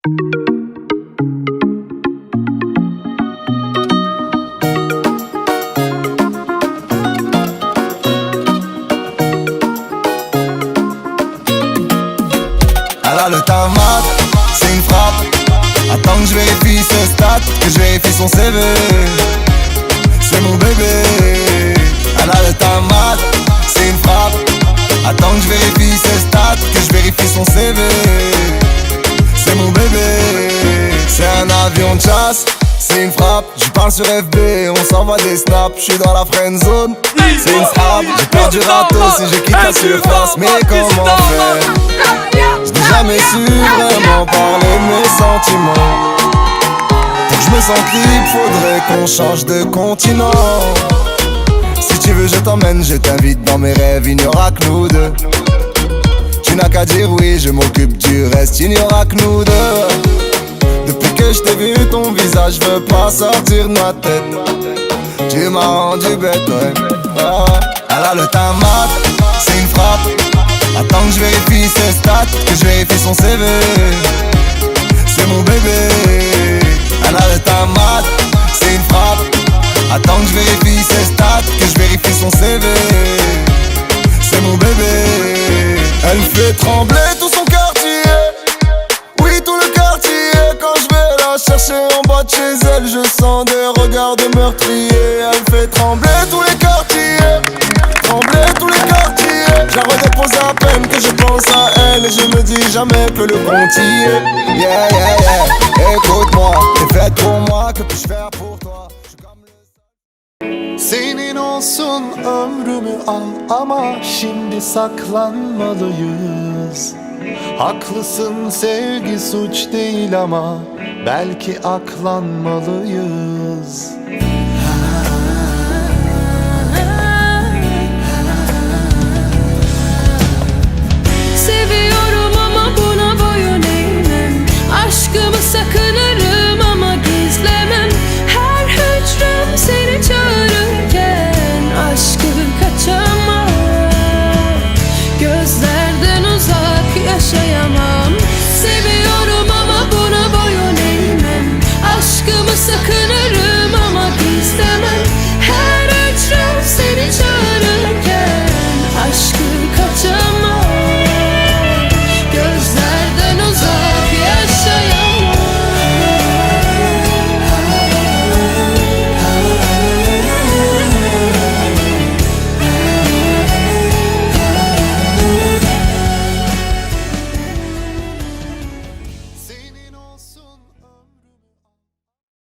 Elle a le tamat, c'est une frappe. Attends que je vérifie ses stats, que je vérifie son CV. C'est mon bébé. Elle a le tamat, c'est une frappe. Attends que je vérifie ses stats, que je vérifie son CV. C'est mon bébé. C'est un avion de chasse, c'est une frappe. Je parle sur FB, on s'envoie des snaps. J'suis dans la friend zone, c'est une frappe. J'ai peur du râteau si je quitte la surface. Mais comment faire? J'ai jamais su vraiment parler de mes sentiments. Pour que je me sente libre, faudrait qu'on change de continent. Si tu veux je t'emmène, je t'invite dans mes rêves, il n'y aura que nous deux. Tu n'as qu'à dire oui, je m'occupe du reste, il n'y aura que nous deux. Depuis que je t'ai vu, ton visage veut pas sortir de ma tête. Tu m'as rendu bête, ouais. Elle a le tamat, c'est une frappe. Attends que je vérifie ses stats, que je vérifie son CV. C'est mon bébé. Elle a le tamat, c'est une frappe. Attends que je vérifie ses stats, que je vérifie son CV. C'est mon bébé. Elle fait trembler tout son quartier. Oui, tout le quartier. Quand je vais la chercher en bas de chez elle, je sens des regards de meurtrier. Elle fait trembler tous les quartiers. Trembler tous les quartiers. Je la redépose à peine que je pense à elle. Et je me dis jamais que le compte y est. Yeah, yeah, yeah. Écoute-moi, t'es faite pour moi, que puis-je faire pour toi? Senin olsun ömrümü al ama şimdi saklanmalıyız. Haklısın, sevgi suç değil ama belki aklanmalıyız. Seviyorum